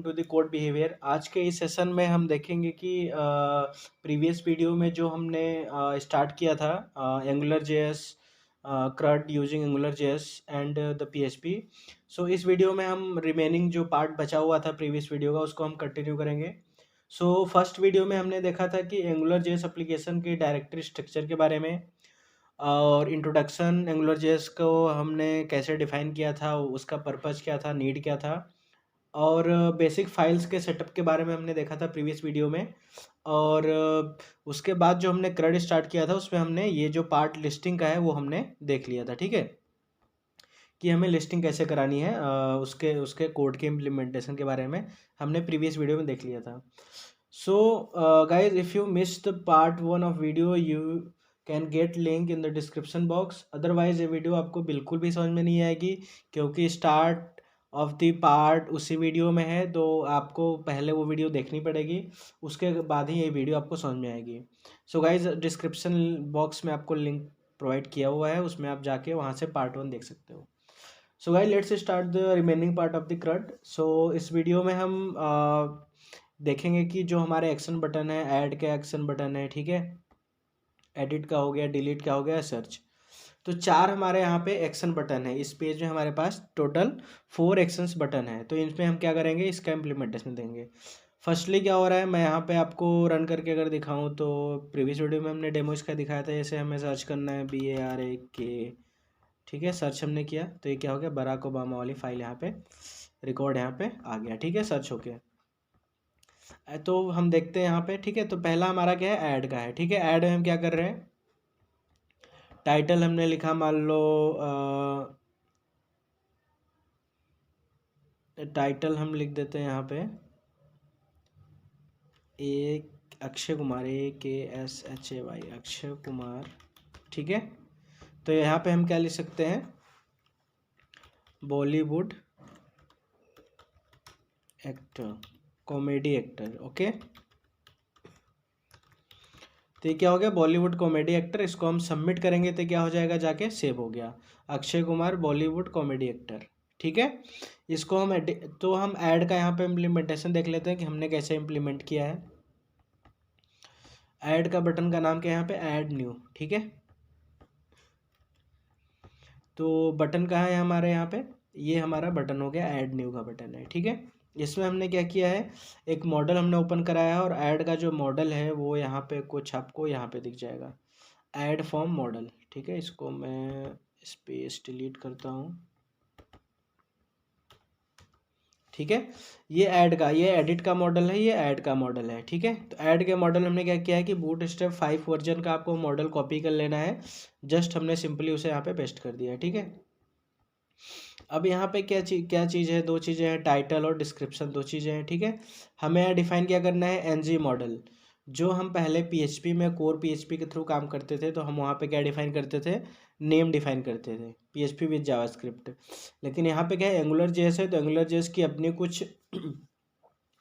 To the code behaviour. आज के इस सेशन में हम देखेंगे कि प्रीवियस वीडियो में जो हमने स्टार्ट किया था Angular JS CRUD using Angular JS and the PHP. So इस वीडियो में हम रिमेनिंग जो पार्ट बचा हुआ था प्रीवियस वीडियो का उसको हम कंटिन्यू करेंगे। सो फर्स्ट वीडियो में हमने देखा था कि एंगुलर जेएस एप्लीकेशन के डायरेक्टरी स्ट्रक्चर के बारे में और इंट्रोडक्शन एंगुलर जेएस को हमने कैसे डिफाइन किया था, उसका पर्पज़ क्या था, नीड क्या था, और बेसिक फाइल्स के सेटअप के बारे में हमने देखा था प्रीवियस वीडियो में। और उसके बाद जो हमने क्रड स्टार्ट किया था उसमें हमने ये जो पार्ट लिस्टिंग का है वो हमने देख लिया था, ठीक है, कि हमें लिस्टिंग कैसे करानी है। उसके उसके कोड के इम्प्लीमेंटेशन के बारे में हमने प्रीवियस वीडियो में देख लिया था। So guys, if you miss the part 1 of video you can get link in the description box. Otherwise ये वीडियो आपको बिल्कुल भी समझ में नहीं आएगी क्योंकि स्टार्ट ऑफ द पार्ट उसी वीडियो में है, तो आपको पहले वो वीडियो देखनी पड़ेगी, उसके बाद ही ये वीडियो आपको समझ में आएगी। सो गाइज, डिस्क्रिप्शन बॉक्स में आपको लिंक प्रोवाइड किया हुआ है, उसमें आप जाके वहाँ से पार्ट 1 देख सकते हो। So guys, let's start the remaining part of the CRUD. So इस वीडियो में हम देखेंगे कि जो हमारे एक्शन बटन है, ऐड का एक्शन बटन है, ठीक है, एडिट का हो गया, डिलीट का हो गया, सर्च, तो 4 हमारे यहाँ पे एक्शन बटन है। इस पेज में हमारे पास टोटल 4 एक्शंस बटन है। तो इसमें हम क्या करेंगे, इसका इम्प्लीमेंटेशन देंगे। फर्स्टली क्या हो रहा है, मैं यहाँ पे आपको रन करके अगर दिखाऊँ तो प्रीवियस वीडियो में हमने डेमो इसका दिखाया था। जैसे हमें सर्च करना है BARAK, ठीक है, सर्च हमने किया तो ये क्या हो गया, बराक ओबामा वाली फाइल यहाँ पे रिकॉर्ड यहाँ पे आ गया, ठीक है, सर्च होके। तो हम देखते हैं यहाँ पे, ठीक है, तो पहला हमारा क्या है, ऐड का है, ठीक है। ऐड में हम क्या कर रहे हैं, टाइटल हमने लिखा, मान लो टाइटल हम लिख देते हैं यहाँ पे अक्षय कुमार, AKSHAY, अक्षय कुमार, ठीक है। तो यहाँ पे हम क्या लिख सकते हैं, Bollywood actor, comedy actor, okay. तो ये क्या हो गया, बॉलीवुड कॉमेडी एक्टर। इसको हम सबमिट करेंगे तो क्या हो जाएगा, जाके सेव हो गया, अक्षय कुमार बॉलीवुड कॉमेडी एक्टर, ठीक है। इसको हम तो हम ऐड का यहाँ पे इम्प्लीमेंटेशन देख लेते हैं कि हमने कैसे इम्प्लीमेंट किया है। ऐड का बटन का नाम क्या है यहाँ पे, ऐड न्यू, ठीक है। तो बटन कहाँ है हमारे यहाँ पे, ये हमारा बटन हो गया, ऐड न्यू का बटन है, ठीक है। इसमें हमने क्या किया है, एक मॉडल हमने ओपन कराया है और ऐड का जो मॉडल है वो यहाँ पे कुछ आपको यहाँ पे दिख जाएगा, ऐड फॉर्म मॉडल, ठीक है। इसको मैं स्पेस डिलीट करता हूँ, ठीक है। ये ऐड का, ये एडिट का मॉडल है, ये ऐड का मॉडल है, ठीक है। तो ऐड के मॉडल हमने क्या किया है कि बूटस्ट्रैप 5 वर्जन का आपको मॉडल कॉपी कर लेना है। जस्ट हमने सिंपली उसे यहाँ पे पेस्ट कर दिया है, ठीक है। अब यहाँ पे क्या चीज़ है, 2 चीज़ें हैं, टाइटल और डिस्क्रिप्शन, 2 चीज़ें हैं, ठीक है। हमें यहाँ डिफाइन क्या करना है, NG मॉडल। जो हम पहले PHP में कोर PHP के थ्रू काम करते थे तो हम वहाँ पे क्या डिफाइन करते थे, नेम डिफाइन करते थे, PHP विद जावास्क्रिप्ट। लेकिन यहाँ पे क्या है, एंगुलर जेएस है, तो एंगुलर जेएस की अपनी कुछ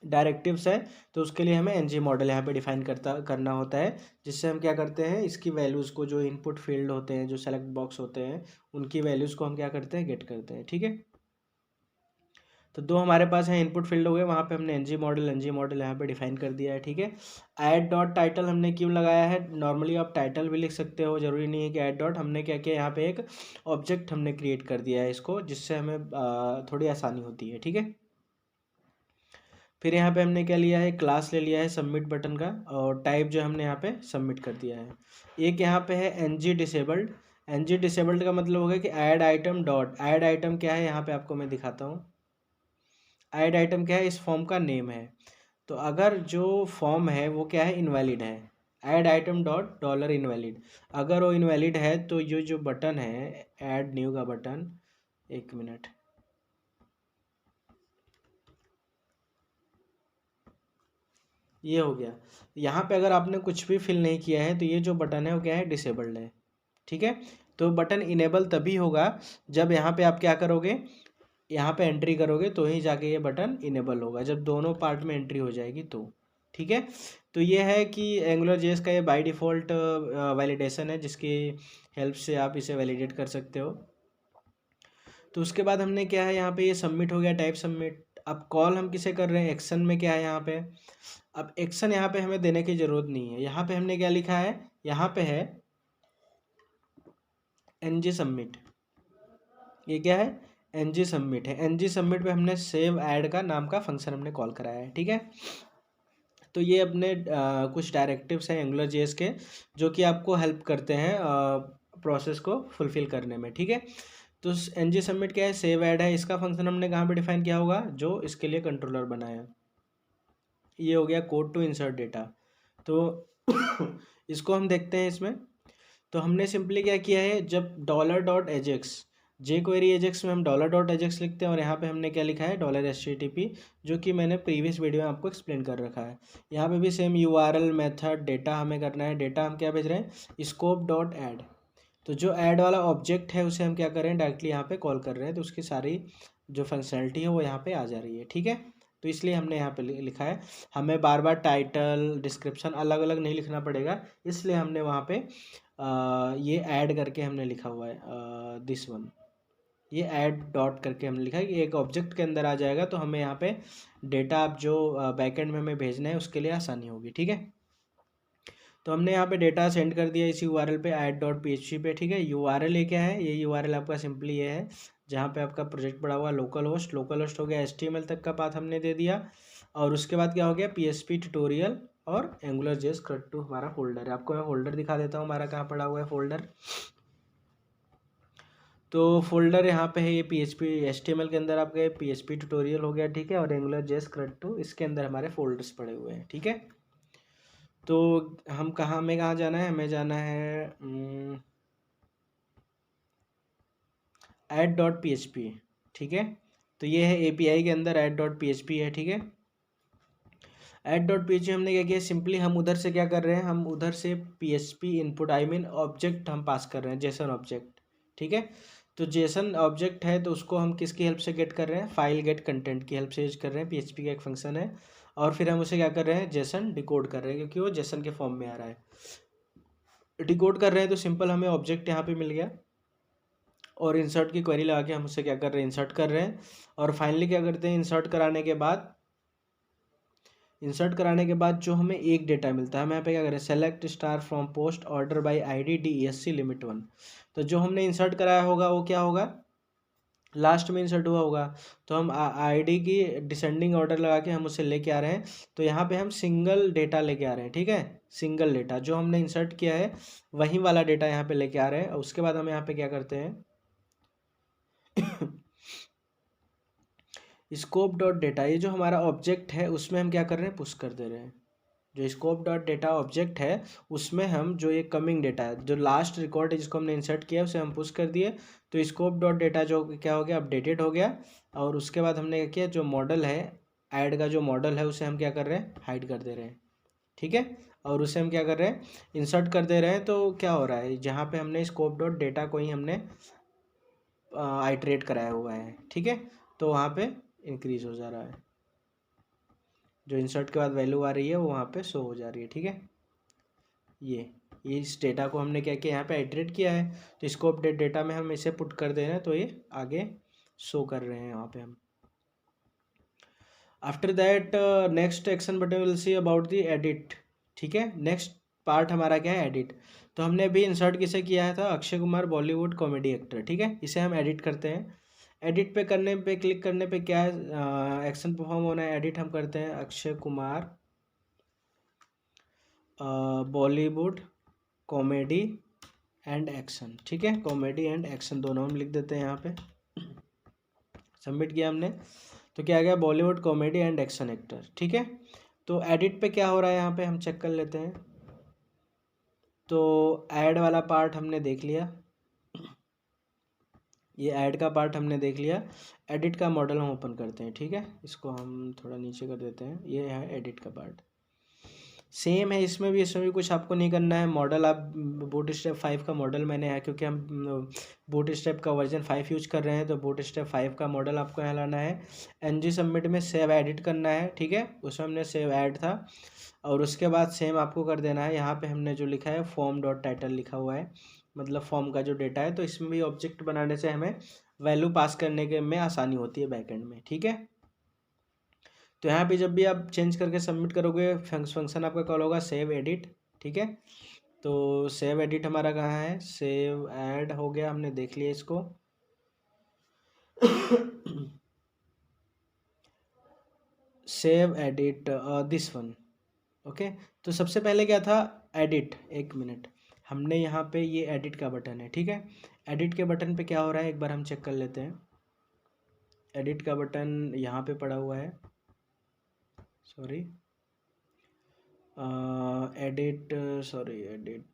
डायरेक्टिव्स है, तो उसके लिए हमें NG मॉडल यहाँ पे डिफाइन करना होता है, जिससे हम क्या करते हैं, इसकी वैल्यूज़ को, जो इनपुट फील्ड होते हैं, जो सेलेक्ट बॉक्स होते हैं, उनकी वैल्यूज़ को हम क्या करते हैं, गेट करते हैं, ठीक है। तो 2 हमारे पास हैं इनपुट फील्ड हो गए, वहाँ पे हमने NG मॉडल यहाँ पे डिफाइन कर दिया है, ठीक है। ऐड डॉट टाइटल हमने क्यों लगाया है, नॉर्मली आप टाइटल भी लिख सकते हो, ज़रूरी नहीं है कि ऐड डॉट। हमने क्या किया, यहाँ पे एक ऑब्जेक्ट हमने क्रिएट कर दिया है इसको, जिससे हमें थोड़ी आसानी होती है, ठीक है। फिर यहाँ पे हमने क्या लिया है, क्लास ले लिया है सबमिट बटन का, और टाइप जो हमने यहाँ पे सबमिट कर दिया है। एक यहाँ पे है NG डिसेबल्ड। NG डिसेबल्ड का मतलब होगा कि add item dot, add item क्या है, यहाँ पे आपको मैं दिखाता हूँ। ऐड आइटम क्या है, इस फॉर्म का नेम है। तो अगर जो फॉर्म है वो क्या है, इनवैलिड है, add item dot dollar invalid, अगर वो इनवैलिड है तो ये जो बटन है ऐड न्यू का बटन, एक मिनट, ये हो गया। यहाँ पे अगर आपने कुछ भी फिल नहीं किया है तो ये जो बटन है वो क्या है, डिसेबल्ड है, ठीक है। तो बटन इनेबल तभी होगा जब यहाँ पे आप क्या करोगे, यहाँ पे एंट्री करोगे तो ही जाके ये बटन इनेबल होगा, जब दोनों पार्ट में एंट्री हो जाएगी तो, ठीक है। तो ये है कि एंगुलर जेएस का ये बाय डिफ़ॉल्ट वैलिडेशन है, जिसकी हेल्प से आप इसे वैलिडेट कर सकते हो। तो उसके बाद हमने क्या है, यहाँ पे ये सबमिट हो गया, टाइप सबमिट। अब कॉल हम किसे कर रहे हैं, एक्शन में क्या है यहाँ पे, अब एक्शन यहाँ पे हमें देने की ज़रूरत नहीं है। यहाँ पे हमने क्या लिखा है, यहाँ पे है एनजी सबमिट। ये क्या है, एनजी सबमिट है। एनजी सबमिट पे हमने सेव ऐड का नाम का फंक्शन हमने कॉल कराया है, ठीक है। तो ये अपने कुछ डायरेक्टिव्स हैं एंगुलर जेएस के, जो कि आपको हेल्प करते हैं प्रोसेस को फुलफिल करने में, ठीक है। तो एनजी सबमिट क्या है, सेव ऐड है। इसका फंक्शन हमने कहाँ पे डिफाइन किया होगा, जो इसके लिए कंट्रोलर बनाया। ये हो गया कोड टू इंसर्ट डेटा। तो इसको हम देखते हैं इसमें। तो हमने सिंपली क्या किया है, जब $.ajax जे क्वेरी एजेक्स में हम $.ajax लिखते हैं, और यहाँ पे हमने क्या लिखा है, $http, जो कि मैंने प्रीवियस वीडियो में आपको एक्सप्लेन कर रखा है। यहाँ पे भी सेम URL मेथड डेटा हमें करना है। डेटा हम क्या भेज रहे हैं, scope.add। तो जो ऐड वाला ऑब्जेक्ट है उसे हम क्या कर रहे हैं, डायरेक्टली यहाँ पे कॉल कर रहे हैं, तो उसकी सारी जो फंक्शनैलिटी है वो यहाँ पे आ जा रही है, ठीक है। तो इसलिए हमने यहाँ पे लिखा है। हमें बार बार टाइटल डिस्क्रिप्शन अलग अलग नहीं लिखना पड़ेगा, इसलिए हमने वहाँ पे ये ऐड करके हमने लिखा हुआ है दिस वन। ये ऐड डॉट करके हमने लिखा है कि एक ऑब्जेक्ट के अंदर आ जाएगा, तो हमें यहाँ पे डेटा आप जो बैकएंड में हमें भेजना है उसके लिए आसानी होगी, ठीक है। तो हमने यहाँ पे डेटा सेंड कर दिया इसी URL पे add.php पे, ठीक है। URL ये क्या है, ये URL आपका सिंपली ये है जहाँ पे आपका प्रोजेक्ट पड़ा हुआ लोकल होस्ट हो गया, HTML तक का पाथ हमने दे दिया, और उसके बाद क्या हो गया, PHP ट्यूटोरियल और AngularJS CRUD2 हमारा फोल्डर है। आपको मैं फोल्डर दिखा देता हूँ हमारा कहाँ पड़ा हुआ है फोल्डर। तो फोल्डर यहाँ पे है, ये PHP HTML के अंदर आप गए, PHP ट्यूटोरियल हो गया, ठीक है, और AngularJS CRUD2 इसके अंदर हमारे फोल्डर्स पड़े हुए हैं, ठीक है। तो हम कहाँ जाना है, हमें जाना है add.php, ठीक है। तो ये है API के अंदर add.php है, ठीक है। add.php हमने क्या किया, सिंपली हम उधर से क्या कर रहे हैं, हम उधर से PHP input I mean object हम पास कर रहे हैं, जेसन ऑब्जेक्ट, ठीक है। तो जेसन ऑब्जेक्ट है, तो उसको हम किसकी हेल्प से गेट कर रहे हैं, फाइल गेट कंटेंट की हेल्प से यूज कर रहे हैं। PHP का एक फंक्शन है, और फिर हम उसे क्या कर रहे हैं, जेसन डिकोड कर रहे हैं, क्योंकि वो जेसन के फॉर्म में आ रहा है। डिकोड कर रहे हैं तो सिंपल हमें ऑब्जेक्ट यहाँ पे मिल गया, और इंसर्ट की क्वेरी लगा के हम उसे क्या कर रहे हैं, इंसर्ट कर रहे हैं। और फाइनली क्या करते हैं, इंसर्ट कराने के बाद जो हमें एक डेटा मिलता है, हम यहाँ पे क्या करें, select star from post order by ID DESC limit 1। तो जो हमने इंसर्ट कराया होगा वो क्या होगा, लास्ट में इंसर्ट हुआ होगा। तो हम ID की डिसेंडिंग ऑर्डर लगा के हम उसे लेके आ रहे हैं। तो यहाँ पे हम सिंगल डेटा लेके आ रहे हैं, ठीक है। सिंगल डेटा जो हमने इंसर्ट किया है वही वाला डेटा यहाँ पे लेके आ रहे हैं। और उसके बाद हम यहाँ पे क्या करते हैं, स्कोप डॉट डेटा, ये जो हमारा ऑब्जेक्ट है उसमें हम क्या कर रहे हैं, पुश कर दे रहे हैं। जो स्कोप डॉट डेटा ऑब्जेक्ट है उसमें हम जो ये कमिंग डेटा है, जो लास्ट रिकॉर्ड है जिसको हमने इंसर्ट किया उसे हम पुश कर दिए। तो स्कोप डॉट डेटा जो क्या हो गया, अपडेटेड हो गया। और उसके बाद हमने क्या किया, जो मॉडल है ऐड का, जो मॉडल है उसे हम क्या कर रहे हैं, हाइड कर दे रहे हैं, ठीक है। और उसे हम क्या कर रहे हैं, इंसर्ट कर दे रहे हैं। तो क्या हो रहा है, जहाँ पे हमने स्कोप डॉट डेटा को ही हमने आइटरेट कराया हुआ है, ठीक है। तो वहाँ पे इंक्रीज हो जा रहा है, जो इंसर्ट के बाद वैल्यू आ रही है वो वहाँ पे शो हो जा रही है, ठीक है। ये इस डेटा को हमने क्या किया, यहाँ पे आइटरेट किया है। तो इसको अपडेट डेटा में हम इसे पुट कर दे रहे हैं, तो ये आगे शो कर रहे हैं वहाँ पे हम। After that next action button will see about the edit, ठीक है। नेक्स्ट पार्ट हमारा क्या है, एडिट। तो हमने अभी इंसर्ट किसे किया था, अक्षय कुमार बॉलीवुड कॉमेडी एक्टर, ठीक है। इसे हम एडिट करते हैं। एडिट पे करने पे क्लिक करने पे क्या है, एक्शन परफॉर्म होना है, एडिट हम करते हैं Akshay Kumar Bollywood comedy and action, ठीक है। कॉमेडी एंड एक्शन दोनों हम लिख देते हैं यहाँ पे। सबमिट किया हमने, तो क्या आ गया, Bollywood comedy and action actor, ठीक है। तो एडिट पे क्या हो रहा है यहाँ पे हम चेक कर लेते हैं। तो ऐड वाला पार्ट हमने देख लिया, ये ऐड का पार्ट हमने देख लिया। एडिट का मॉडल हम ओपन करते हैं, ठीक है। इसको हम थोड़ा नीचे कर देते हैं, ये है एडिट का पार्ट। सेम है इसमें भी कुछ आपको नहीं करना है। मॉडल आप बूटस्ट्रैप 5 का मॉडल मैंने है, क्योंकि हम बूटस्ट्रैप का वर्जन 5 यूज कर रहे हैं, तो बूटस्ट्रैप 5 का मॉडल आपको यहाँ लाना है। NG सबमिट में सेव एडिट करना है, ठीक है। उसमें हमने सेव ऐड था, और उसके बाद सेम आपको कर देना है। यहाँ पे हमने जो लिखा है फॉर्म डॉट टाइटल लिखा हुआ है, मतलब फॉर्म का जो डेटा है। तो इसमें भी ऑब्जेक्ट बनाने से हमें वैल्यू पास करने के में आसानी होती है बैकएंड में, ठीक है। तो यहाँ पे जब भी आप चेंज करके सबमिट करोगे फंक्शन आपका कॉल होगा सेव एडिट, ठीक है। तो सेव एडिट हमारा कहाँ है, सेव ऐड हो गया, हमने देख लिया इसको। Save edit this one, okay. तो सबसे पहले क्या था, एडिट, एक मिनट, हमने यहाँ पे ये एडिट का बटन है, ठीक है। एडिट के बटन पे क्या हो रहा है एक बार हम चेक कर लेते हैं। एडिट का बटन यहाँ पे पड़ा हुआ है, सॉरी, एडिट, सॉरी एडिट,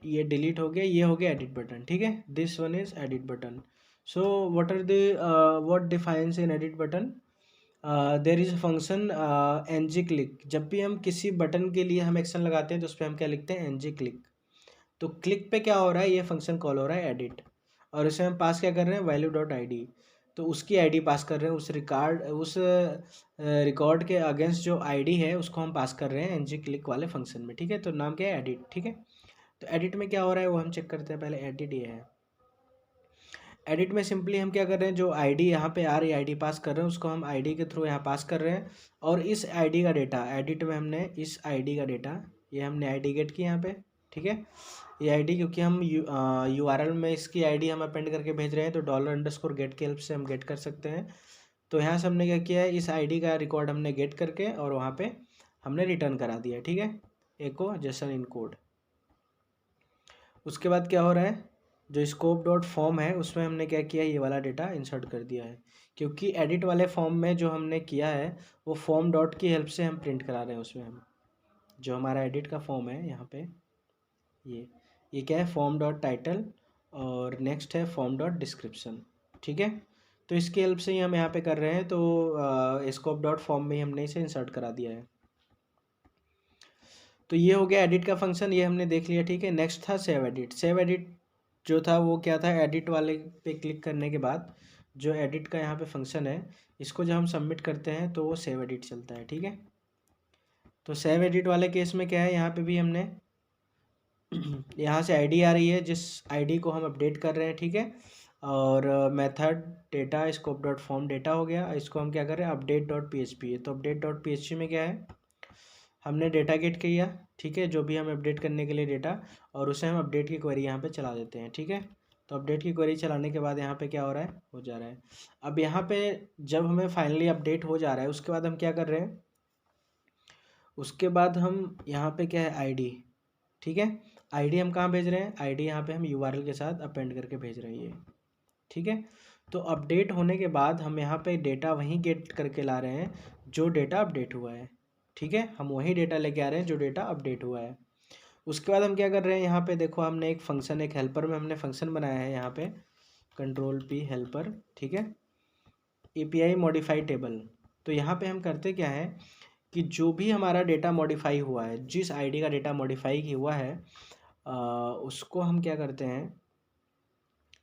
ये डिलीट हो गया, ये हो गया एडिट बटन, ठीक है। This one is edit button. So what are the what defines in edit button, there is function N G click. जब भी हम किसी बटन के लिए हम एक्शन लगाते हैं तो उस पर हम क्या लिखते हैं, एन जी क्लिक। तो क्लिक पे क्या हो रहा है, ये फंक्शन कॉल हो रहा है एडिट, और इसे हम पास क्या कर रहे हैं, वैल्यू डॉट आई डी। तो उसकी आईडी पास कर रहे हैं, उस रिकॉर्ड के अगेंस्ट जो आईडी है उसको हम पास कर रहे हैं एन जी क्लिक वाले फंक्शन में, ठीक है। तो नाम क्या है, एडिट, ठीक है। तो एडिट में क्या हो रहा है वो हम चेक करते हैं पहले। एडिट ये है, एडिट में सिंपली हम क्या कर रहे हैं, जो आईडी यहाँ पे आ रही है, आईडी पास कर रहे हैं, उसको हम आईडी के थ्रू यहाँ पास कर रहे हैं। और इस आईडी का डेटा, एडिट में हमने इस आईडी का डेटा, ये हमने आईडी गेट की यहाँ पे, ठीक है। ये आईडी क्योंकि हम यूआरएल में इसकी आईडी हम अपेंड करके भेज रहे हैं, तो $_गेट की हेल्प से हम गेट कर सकते हैं। तो यहाँ से हमने क्या किया है, इस आईडी का रिकॉर्ड हमने गेट करके और वहाँ पे हमने रिटर्न करा दिया, ठीक है, एको जेसन इन कोड। उसके बाद क्या हो रहा है, जो स्कोप डॉट फॉर्म है उसमें हमने क्या किया, ये वाला डेटा इंसर्ट कर दिया है। क्योंकि एडिट वाले फॉर्म में जो हमने किया है वो फॉर्म डॉट की हेल्प से हम प्रिंट करा रहे हैं। उसमें हम जो हमारा एडिट का फॉर्म है यहाँ पे, ये क्या है, फॉर्म डॉट टाइटल, और नेक्स्ट है फॉर्म डॉट डिस्क्रिप्शन, ठीक है। तो इसकी हेल्प से ही हम यहाँ पे कर रहे हैं। तो स्कोप डॉट फॉर्म में ही हमने इसे इंसर्ट करा दिया है। तो ये हो गया एडिट का फंक्शन, ये हमने देख लिया, ठीक है। नेक्स्ट था सेव एडिट। सेव एडिट जो था वो क्या था, एडिट वाले पे क्लिक करने के बाद जो एडिट का यहाँ पे फंक्शन है, इसको जब हम सबमिट करते हैं तो वो सेव एडिट चलता है, ठीक है। तो सेव एडिट वाले केस में क्या है, यहाँ पे भी हमने यहाँ से आईडी आ रही है जिस आईडी को हम अपडेट कर रहे हैं, ठीक है। और method data scope dot form data हो गया, इसको हम क्या कर रहे हैं, update dot P H P है। तो update dot P H P में क्या है, हमने डेटा गेट किया, ठीक है, जो भी हमें अपडेट करने के लिए डेटा, और उसे हम अपडेट की क्वेरी यहाँ पे चला देते हैं, ठीक है। तो अपडेट की क्वेरी चलाने के बाद यहाँ पे क्या हो रहा है, हो जा रहा है। अब यहाँ पे जब हमें फाइनली अपडेट हो जा रहा है उसके बाद हम क्या कर रहे हैं, उसके बाद हम यहाँ पे क्या है, आईडी, ठीक है। आईडी हम कहाँ भेज रहे हैं, आईडी यहाँ पे हम यूआरएल के साथ अपेंड करके भेज रहे हैं ये, ठीक है। तो अपडेट होने के बाद हम यहाँ पे डेटा वहीं गेट करके ला रहे हैं जो डेटा अपडेट हुआ है, ठीक है। हम वही डेटा लेके आ रहे हैं जो डेटा अपडेट हुआ है। उसके बाद हम क्या कर रहे हैं, यहाँ पे देखो हमने एक फंक्शन, एक हेल्पर में हमने फंक्शन बनाया है यहाँ पे, कंट्रोल पी हेल्पर, ठीक है, एपीआई मॉडिफाई टेबल। तो यहाँ पे हम करते क्या है कि जो भी हमारा डेटा मॉडिफाई हुआ है, जिस आईडी का डेटा मॉडिफाई हुआ है उसको हम क्या करते हैं,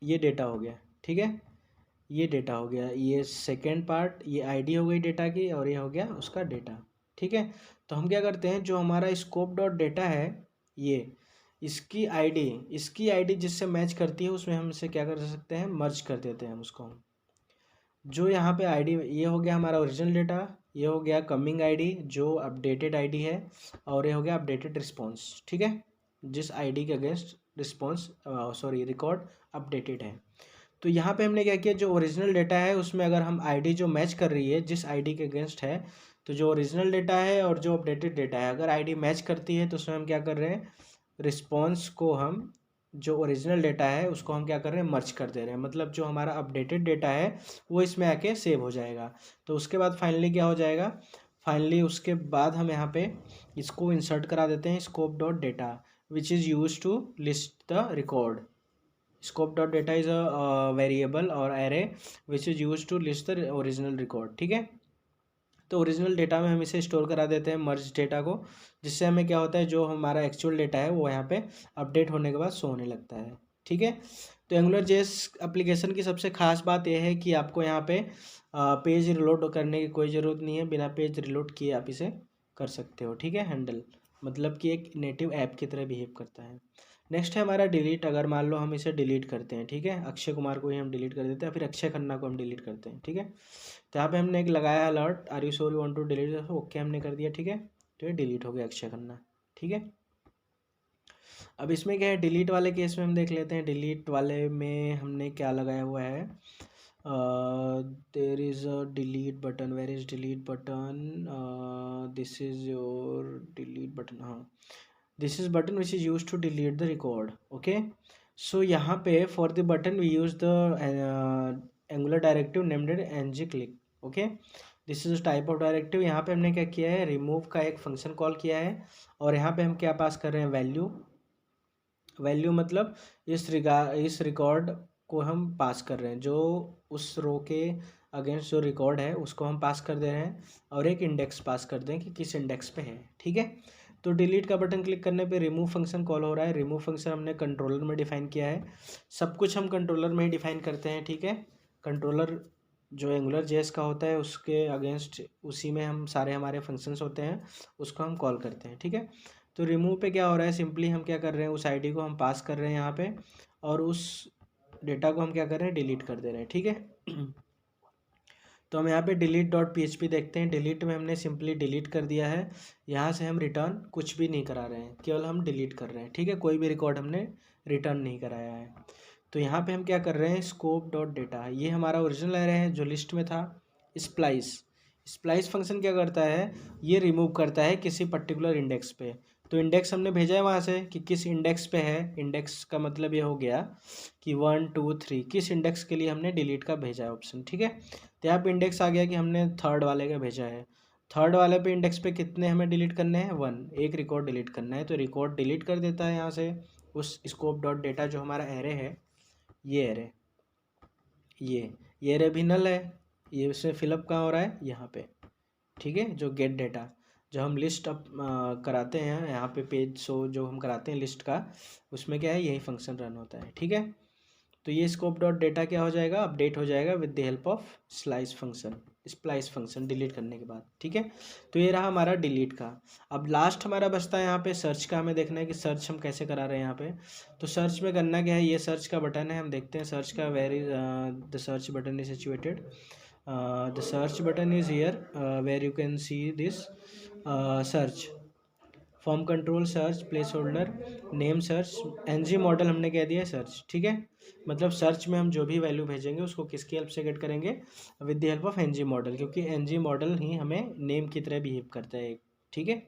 ये डेटा हो गया, ठीक है, ये डेटा हो गया, ये सेकेंड पार्ट, ये आईडी हो गई डेटा की, और ये हो गया उसका डेटा, ठीक है। तो हम क्या करते हैं, जो हमारा स्कोप डॉट डेटा है, ये इसकी आईडी जिससे मैच करती है उसमें हम इसे क्या कर सकते हैं, मर्ज कर देते हैं हम उसको। जो यहाँ पे आईडी, ये हो गया हमारा ओरिजिनल डेटा, ये हो गया कमिंग आईडी जो अपडेटेड आईडी है, और ये हो गया अपडेटेड रिस्पॉन्स, ठीक है, जिस आईडी के against response, sorry, record updated है। तो यहाँ पे हमने क्या किया, जो ओरिजिनल डेटा है उसमें अगर हम आईडी जो मैच कर रही है जिस आईडी के अगेंस्ट है, तो जो ओरिजिनल डेटा है और जो अपडेटेड डेटा है अगर आईडी मैच करती है तो उसमें हम क्या कर रहे हैं, रिस्पॉन्स को हम, जो ओरिजिनल डेटा है उसको हम क्या कर रहे हैं, मर्ज कर दे रहे हैं। मतलब जो हमारा अपडेटेड डेटा है वो इसमें आके सेव हो जाएगा। तो उसके बाद फाइनली क्या हो जाएगा, फाइनली उसके बाद हम यहाँ पे इसको इंसर्ट करा देते हैं, scope dot data which is use to list the record. Scope dot data is a variable और array which is use to list the original record, ठीक है। तो ओरिजिनल डेटा में हम इसे स्टोर करा देते हैं, मर्ज डेटा को, जिससे हमें क्या होता है, जो हमारा एक्चुअल डेटा है वो यहाँ पे अपडेट होने के बाद शो होने लगता है, ठीक है। तो एंगुलर जेएस एप्लीकेशन की सबसे खास बात यह है कि आपको यहाँ पे पेज रिलोड करने की कोई ज़रूरत नहीं है, बिना पेज रिलोड किए आप इसे कर सकते हो, ठीक है, हैंडल, मतलब कि एक नेटिव ऐप की तरह बिहेव करता है। नेक्स्ट है हमारा डिलीट। अगर मान लो हम इसे डिलीट करते हैं, ठीक है, अक्षय कुमार को ही हम डिलीट कर देते हैं, फिर अक्षय खन्ना को हम डिलीट करते हैं, ठीक है। तो यहाँ पे हमने एक लगाया alert, are you sure you want to delete, okay हमने कर दिया, ठीक है। तो ये डिलीट हो गया अक्षय खन्ना, ठीक है। अब इसमें क्या है, डिलीट वाले केस में हम देख लेते हैं। डिलीट वाले में हमने क्या लगाया हुआ है, there is a delete button, where is delete button, this is your delete button, हाँ, this is button which is use to delete the record, okay. So यहाँ पे for the button we use the Angular directive named ng click, okay. This is type of directive. यहाँ पे हमने क्या किया है, remove का एक फंक्शन कॉल किया है, और यहाँ पे हम क्या पास कर रहे हैं, वैल्यू। वैल्यू मतलब इस रिकॉर्ड को हम पास कर रहे हैं, जो उस रो के अगेंस्ट जो रिकॉर्ड है उसको हम पास कर दे रहे हैं, और एक इंडेक्स पास कर दें कि किस इंडेक्स पे है, ठीक है। तो डिलीट का बटन क्लिक करने पे रिमूव फंक्शन कॉल हो रहा है। रिमूव फंक्शन हमने कंट्रोलर में डिफाइन किया है, सब कुछ हम कंट्रोलर में ही डिफाइन करते हैं, ठीक है। कंट्रोलर जो एंगुलर जेएस का होता है उसके अगेंस्ट उसी में हम सारे हमारे फंक्शंस होते हैं, उसको हम कॉल करते हैं, ठीक है। तो रिमूव पे क्या हो रहा है, सिंपली हम क्या कर रहे हैं, उस आईडी को हम पास कर रहे हैं यहाँ पे, और उस डेटा को हम क्या कर रहे हैं, डिलीट कर दे रहे हैं, ठीक है। तो हम यहाँ पे डिलीट डॉट PHP देखते हैं। डिलीट में हमने सिंपली डिलीट कर दिया है, यहाँ से हम रिटर्न कुछ भी नहीं करा रहे हैं, केवल हम डिलीट कर रहे हैं, ठीक है। कोई भी रिकॉर्ड हमने रिटर्न नहीं कराया है। तो यहाँ पे हम क्या कर रहे हैं, स्कोप डॉट डेटा, ये हमारा ओरिजिनल एरे है जो लिस्ट में था। स्प्लाइस, स्प्लाइस फंक्शन क्या करता है, ये रिमूव करता है किसी पर्टिकुलर इंडेक्स पे। तो इंडेक्स हमने भेजा है वहाँ से कि किस इंडेक्स पे है, इंडेक्स का मतलब ये हो गया कि 1 2 3 किस इंडेक्स के लिए हमने डिलीट का भेजा है ऑप्शन, ठीक है। तो यहाँ पे इंडेक्स आ गया कि हमने थर्ड वाले का भेजा है। थर्ड वाले पे इंडेक्स पे कितने हमें डिलीट करने हैं, 1, एक रिकॉर्ड डिलीट करना है, तो रिकॉर्ड डिलीट कर देता है यहाँ से उस स्कोप डॉट डेटा जो हमारा एरे है, ये एरे, ये एरे भी नल है, ये उसमें फिलअप कहाँ हो रहा है, यहाँ पे, ठीक है। जो गेट डेटा, जो हम लिस्ट अप कराते हैं यहाँ पे पेज शो जो हम कराते हैं लिस्ट का, उसमें क्या है, यही फंक्शन रन होता है, ठीक है। तो ये स्कोप डॉट डेटा क्या हो जाएगा, अपडेट हो जाएगा with the help of slice function, splice function delete करने के बाद, ठीक है। तो ये रहा हमारा डिलीट का। अब लास्ट हमारा बचता है यहाँ पे सर्च का, हमें देखना है कि सर्च हम कैसे करा रहे हैं यहाँ पे। तो सर्च में करना क्या है, ये सर्च का बटन है, हम देखते हैं सर्च का, where is the search button is situated, the search button is here, where you can see this search, form control search, place holder, name search, ng model हमने कह दिया सर्च, ठीक है। मतलब सर्च में हम जो भी वैल्यू भेजेंगे उसको किसकी हेल्प से गेट करेंगे, with the help of ng model, क्योंकि ng मॉडल ही हमें नेम की तरह बिहेव करता है, ठीक है।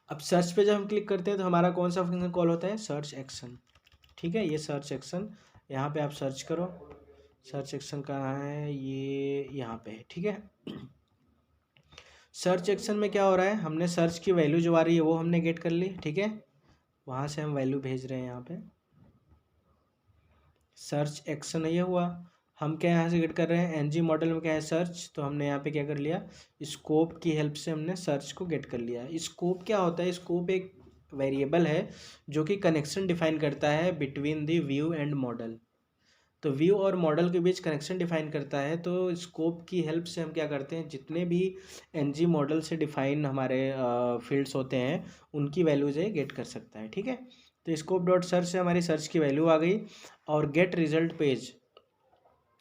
अब सर्च पे जब हम क्लिक करते हैं तो हमारा कौन सा फंक्शन कॉल होता है, सर्च एक्शन, ठीक है। ये सर्च एक्शन, यहाँ पे आप सर्च करो, सर्च एक्शन कहाँ है, ये यहाँ पे है, ठीक है। सर्च एक्शन में क्या हो रहा है, हमने सर्च की वैल्यू जो आ रही है वो हमने गेट कर ली, ठीक है। वहाँ से हम वैल्यू भेज रहे हैं यहाँ पे, सर्च एक्शन ये हुआ। हम क्या यहाँ से गेट कर रहे हैं, ng मॉडल में क्या है सर्च, तो हमने यहाँ पे क्या कर लिया, स्कोप की हेल्प से हमने सर्च को गेट कर लिया। स्कोप क्या होता है, स्कोप एक वेरिएबल है जो कि कनेक्शन डिफाइन करता है between the view and model. तो व्यू और मॉडल के बीच कनेक्शन डिफाइन करता है। तो स्कोप की हेल्प से हम क्या करते हैं, जितने भी ng मॉडल से डिफाइन हमारे फील्ड्स होते हैं उनकी वैल्यूज ये गेट कर सकता है, ठीक है। तो स्कोप डॉट सर्च से हमारी सर्च की वैल्यू आ गई, और गेट रिजल्ट पेज,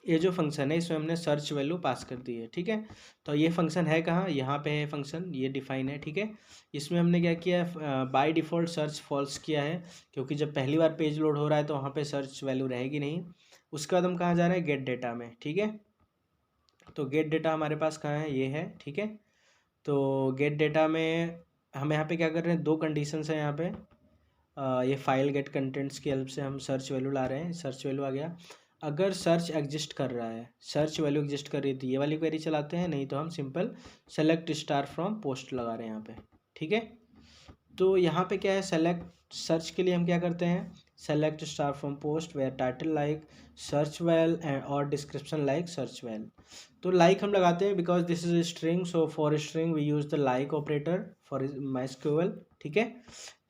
ये जो फंक्शन है इसमें हमने सर्च वैल्यू पास कर दी है, ठीक है। तो ये फंक्शन है कहाँ, यहाँ पे है फंक्शन, ये डिफाइन है, ठीक है। इसमें हमने क्या किया है, बाय डिफ़ॉल्ट सर्च फॉल्स किया है, क्योंकि जब पहली बार पेज लोड हो रहा है तो वहाँ पे सर्च वैल्यू रहेगी नहीं। उसके बाद हम कहाँ जा रहे हैं, गेट डेटा में, ठीक है। तो गेट डेटा हमारे पास कहाँ है, ये है, ठीक है। तो गेट डेटा में हम यहाँ पे क्या कर रहे हैं, दो कंडीशंस हैं यहाँ पे। ये फाइल गेट कंटेंट्स की हेल्प से हम सर्च वैल्यू ला रहे हैं, सर्च वैल्यू आ गया। अगर सर्च एग्जिस्ट कर रहा है, सर्च वैल्यू एग्जिस्ट कर रही है तो ये वाली क्वेरी चलाते हैं, नहीं तो हम simple select star from post लगा रहे हैं यहाँ पे, ठीक है। तो यहाँ पे क्या है, सेलेक्ट सर्च के लिए हम क्या करते हैं, select star from post where title like search well और डिस्क्रिप्शन लाइक सर्च वेल। तो लाइक हम लगाते हैं because this is string, so for string we use the like operator for MySQL, ठीक है।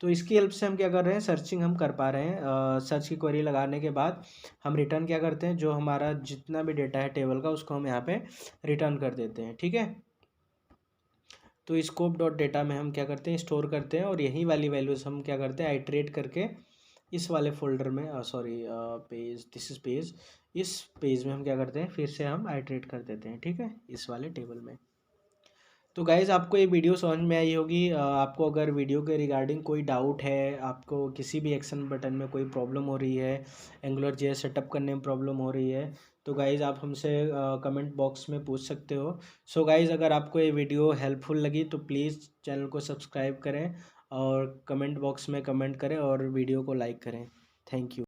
तो इसकी हेल्प से हम क्या कर रहे हैं, सर्चिंग हम कर पा रहे हैं। सर्च की क्वेरी लगाने के बाद हम रिटर्न क्या करते हैं, जो हमारा जितना भी डेटा है टेबल का उसको हम यहाँ पे रिटर्न कर देते हैं, ठीक है। तो स्कोप डॉट डेटा में हम क्या करते हैं, स्टोर करते हैं, और यही वाली वैल्यूज़ हम क्या करते हैं, आइट्रेट करके इस वाले फोल्डर में, sorry page, this is page, इस पेज में हम क्या करते हैं, फिर से हम आइट्रेट कर देते हैं, ठीक है, इस वाले टेबल में। तो गाइज़ आपको ये वीडियो समझ में आई होगी। आपको अगर वीडियो के रिगार्डिंग कोई डाउट है, आपको किसी भी एक्शन बटन में कोई प्रॉब्लम हो रही है, एंगुलर जेएस सेटअप करने में प्रॉब्लम हो रही है, तो गाइज़ आप हमसे कमेंट बॉक्स में पूछ सकते हो। सो गाइज़ अगर आपको ये वीडियो हेल्पफुल लगी तो प्लीज़ चैनल को सब्सक्राइब करें और कमेंट बॉक्स में कमेंट करें और वीडियो को लाइक करें। Thank you.